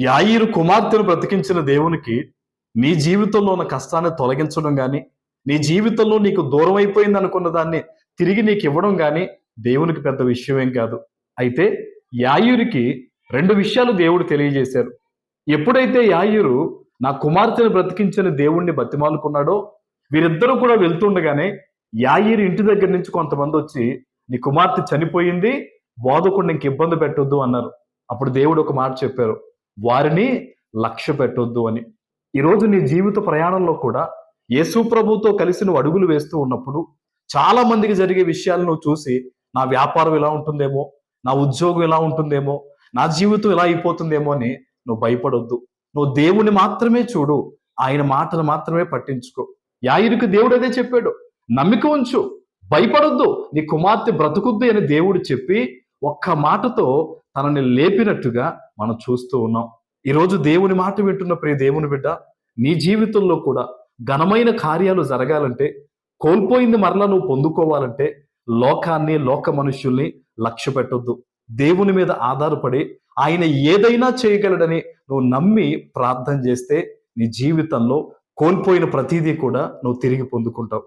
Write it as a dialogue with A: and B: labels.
A: యాయీరు కుమార్తెను బ్రతికించిన దేవునికి నీ జీవితంలో ఉన్న కష్టాన్ని తొలగించడం గాని, నీ జీవితంలో నీకు దూరం అయిపోయింది అనుకున్న దాన్ని తిరిగి నీకు ఇవ్వడం గాని దేవునికి పెద్ద విషయమేం కాదు. అయితే యాయీరుకి 2 విషయాలు దేవుడు తెలియజేశారు. ఎప్పుడైతే యాయీరు నా కుమార్తెను బ్రతికించిన దేవుణ్ణి బతిమాలుకున్నాడో, వీరిద్దరూ కూడా వెళ్తుండగానే యాయీరు ఇంటి దగ్గర నుంచి కొంతమంది వచ్చి, నీ కుమార్తె చనిపోయింది, బోధకుడిని ఇంక ఇబ్బంది పెట్టొద్దు అన్నారు. అప్పుడు దేవుడు ఒక మాట చెప్పారు, వారిని లక్ష్య పెట్టొద్దు అని. ఈరోజు నీ జీవిత ప్రయాణంలో కూడా యేసు ప్రభుతో కలిసి నువ్వు అడుగులు వేస్తూ ఉన్నప్పుడు చాలా మందికి జరిగే విషయాలు నువ్వు చూసి, నా వ్యాపారం ఇలా ఉంటుందేమో, నా ఉద్యోగం ఇలా ఉంటుందేమో, నా జీవితం ఇలా అయిపోతుందేమో అని నువ్వు భయపడొద్దు. నువ్వు దేవుని మాత్రమే చూడు, ఆయన మాటలు మాత్రమే పట్టించుకో. యాయీరుకి దేవుడు అదే చెప్పాడు, నమ్మిక ఉంచు, భయపడొద్దు, నీ కుమార్తె బ్రతుకుద్ది అని దేవుడు చెప్పి ఒక్క మాటతో తనని లేపినట్టుగా మనం చూస్తూ ఉన్నాం. ఈరోజు దేవుని మాట వింటున్న ప్రియ దేవుని బిడ్డ, నీ జీవితంలో కూడా ఘనమైన కార్యాలు జరగాలంటే, కోల్పోయింది మరలా నువ్వు పొందుకోవాలంటే లోకాన్ని, లోక మనుష్యుల్ని లక్ష్య పెట్టొద్దు. దేవుని మీద ఆధారపడి ఆయన ఏదైనా చేయగలడని నువ్వు నమ్మి ప్రార్థన చేస్తే నీ జీవితంలో కోల్పోయిన ప్రతిదీ కూడా నువ్వు తిరిగి పొందుకుంటావు.